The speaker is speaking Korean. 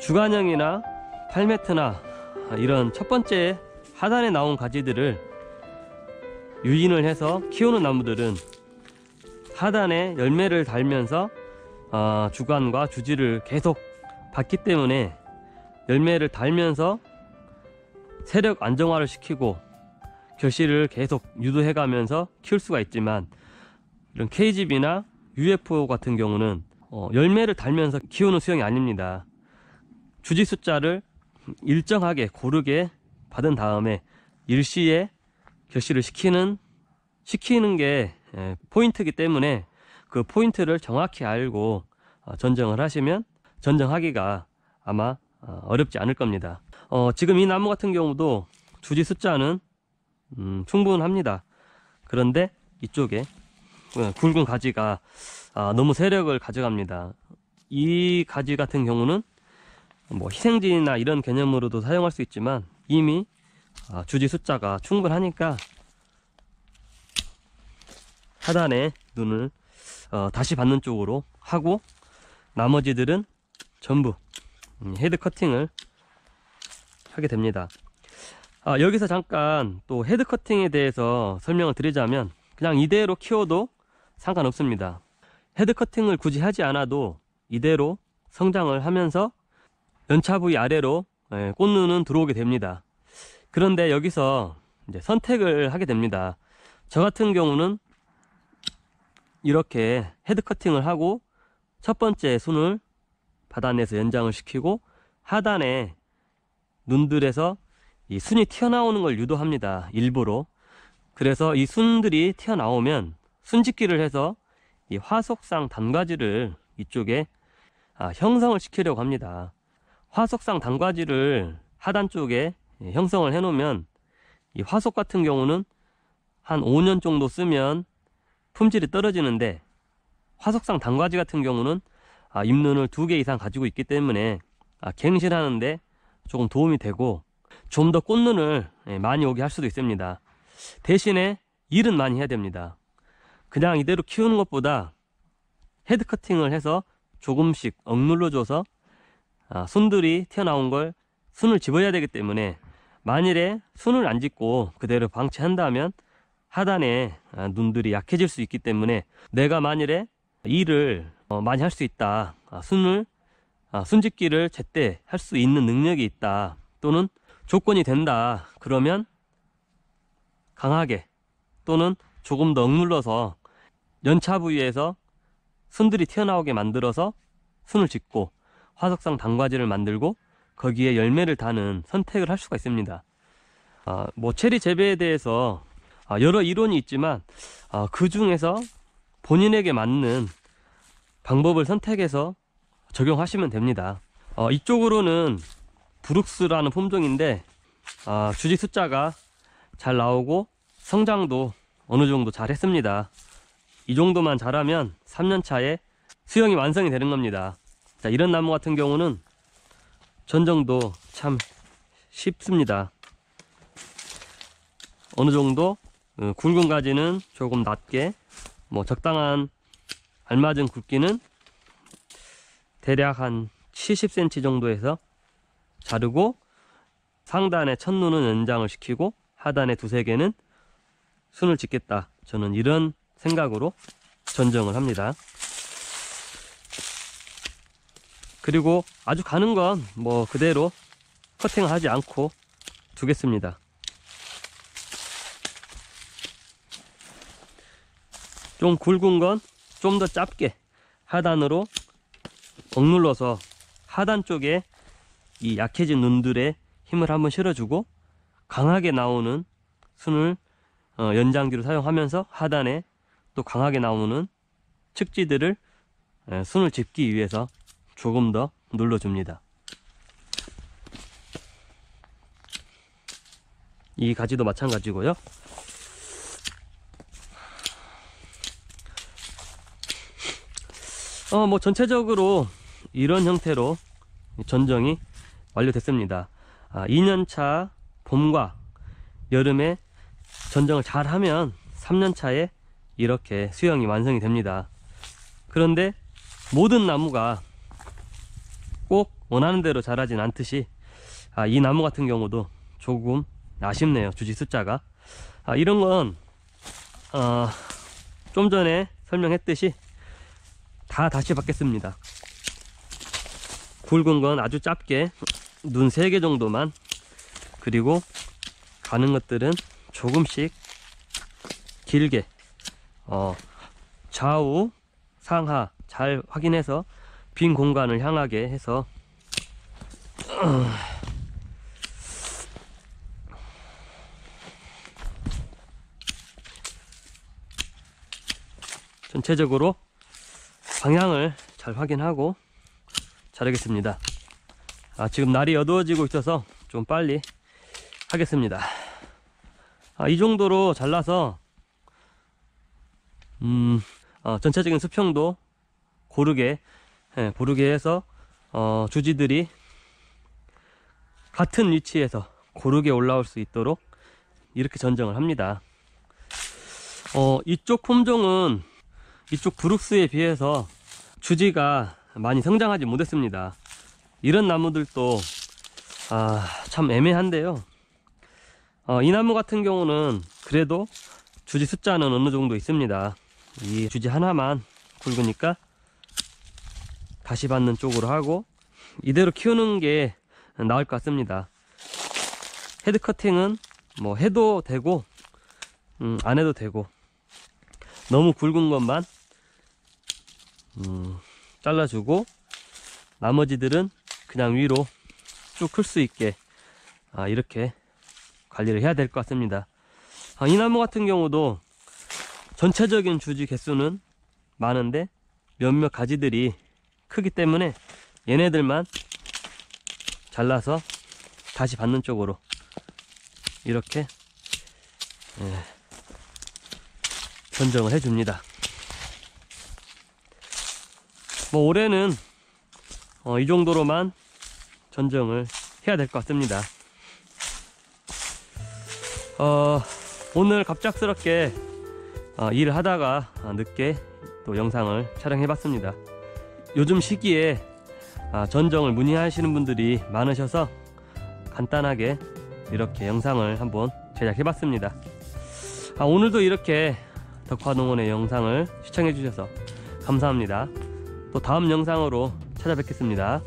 주간형이나 팔매트나 이런 첫 번째 하단에 나온 가지들을 유인을 해서 키우는 나무들은 하단에 열매를 달면서 주간과 주지를 계속 받기 때문에 열매를 달면서 세력 안정화를 시키고 결실을 계속 유도해 가면서 키울 수가 있지만, 이런 KGB나 UFO 같은 경우는 열매를 달면서 키우는 수영이 아닙니다. 주지 숫자를 일정하게 고르게 받은 다음에 일시에 결실을 시키는 게 포인트이기 때문에, 그 포인트를 정확히 알고 전정을 하시면 전정하기가 아마 어렵지 않을 겁니다. 지금 이 나무 같은 경우도 주지 숫자는 충분합니다. 그런데 이쪽에 굵은 가지가 너무 세력을 가져갑니다. 이 가지 같은 경우는 뭐 희생지나 이런 개념으로도 사용할 수 있지만, 이미 주지 숫자가 충분하니까 하단에 눈을 다시 받는 쪽으로 하고, 나머지들은 전부 헤드 커팅을 하게 됩니다. 여기서 잠깐 또 헤드 커팅에 대해서 설명을 드리자면, 그냥 이대로 키워도 상관없습니다. 헤드 커팅을 굳이 하지 않아도 이대로 성장을 하면서 연차 부위 아래로 꽃눈은 들어오게 됩니다. 그런데 여기서 이제 선택을 하게 됩니다. 저 같은 경우는 이렇게 헤드 커팅을 하고 첫 번째 순을 받아내서 연장을 시키고, 하단에 눈들에서 이 순이 튀어나오는 걸 유도합니다. 일부러. 그래서 이 순들이 튀어나오면 순짓기를 해서 이 화석상 단과지를 이쪽에 형성을 시키려고 합니다. 화석상 단과지를 하단 쪽에 형성을 해 놓으면, 이 화석 같은 경우는 한 5년 정도 쓰면 품질이 떨어지는데, 화석상 단과지 같은 경우는 잎눈을 2개 이상 가지고 있기 때문에 갱신하는데 조금 도움이 되고, 좀 더 꽃눈을 많이 오게 할 수도 있습니다. 대신에 일은 많이 해야 됩니다. 그냥 이대로 키우는 것보다 헤드 커팅을 해서 조금씩 억눌러 줘서 순들이 튀어나온 걸 순을 집어야 되기 때문에, 만일에 순을 안 짓고 그대로 방치한다면 하단에 눈들이 약해질 수 있기 때문에, 내가 만일에 일을 많이 할 수 있다, 순짓기를 제때 할 수 있는 능력이 있다, 또는 조건이 된다, 그러면 강하게 또는 조금 더 억눌러서 연차 부위에서 순들이 튀어나오게 만들어서 순을 짓고 화석상 단과지를 만들고 거기에 열매를 다는 선택을 할 수가 있습니다. 뭐 체리 재배에 대해서 여러 이론이 있지만 그 중에서 본인에게 맞는 방법을 선택해서 적용하시면 됩니다. 이쪽으로는 브룩스라는 품종인데 주지 숫자가 잘 나오고 성장도 어느 정도 잘 했습니다. 이 정도만 잘하면 3년 차에 수영이 완성이 되는 겁니다. 자, 이런 나무 같은 경우는 전정도 참 쉽습니다. 어느 정도 굵은 가지는 조금 낮게, 뭐 적당한 알맞은 굵기는 대략 한 70cm 정도에서 자르고, 상단에 첫눈은 연장을 시키고 하단에 2-3개는 순을 짓겠다, 저는 이런 생각으로 전정을 합니다. 그리고 아주 가는 건 뭐 그대로 커팅을 하지 않고 두겠습니다. 좀 굵은 건 좀 더 짧게 하단으로 억눌러서 하단 쪽에 이 약해진 눈들에 힘을 한번 실어주고, 강하게 나오는 순을 연장기로 사용하면서 하단에 또 강하게 나오는 측지들을 순을 집기 위해서 조금 더 눌러줍니다. 이 가지도 마찬가지고요. 뭐 전체적으로 이런 형태로 전정이 완료됐습니다. 2년차 봄과 여름에 전정을 잘 하면 3년차에 이렇게 수영이 완성이 됩니다. 그런데 모든 나무가 꼭 원하는 대로 자라진 않듯이 이 나무 같은 경우도 조금 아쉽네요. 주지 숫자가. 이런 건 좀 전에 설명했듯이 다 다시 받겠습니다. 굵은 건 아주 짧게 눈 3개 정도만, 그리고 가는 것들은 조금씩 길게 좌우 상하 잘 확인해서 빈 공간을 향하게 해서 전체적으로 방향을 잘 확인하고 자르겠습니다. 지금 날이 어두워지고 있어서 좀 빨리 하겠습니다. 이 정도로 잘라서 전체적인 수평도 고르게 해서 주지들이 같은 위치에서 고르게 올라올 수 있도록 이렇게 전정을 합니다. 이쪽 품종은 이쪽 브룩스에 비해서 주지가 많이 성장하지 못했습니다. 이런 나무들도 참 애매한데요. 이 나무 같은 경우는 그래도 주지 숫자는 어느 정도 있습니다. 이 주지 하나만 굵으니까 다시 받는 쪽으로 하고 이대로 키우는 게 나을 것 같습니다. 헤드 커팅은 뭐 해도 되고 안 해도 되고, 너무 굵은 것만 잘라주고 나머지들은 그냥 위로 쭉 클 수 있게 이렇게 관리를 해야 될 것 같습니다. 이 나무 같은 경우도 전체적인 주지 개수는 많은데 몇몇 가지들이 크기 때문에 얘네들만 잘라서 다시 받는 쪽으로 이렇게 전정을 해줍니다. 올해는 이 정도로만 전정을 해야 될 것 같습니다. 오늘 갑작스럽게 일을 하다가 늦게 또 영상을 촬영해 봤습니다. 요즘 시기에 전정을 문의하시는 분들이 많으셔서 간단하게 이렇게 영상을 한번 제작해 봤습니다. 오늘도 이렇게 덕화농원의 영상을 시청해 주셔서 감사합니다. 또 다음 영상으로 찾아뵙겠습니다.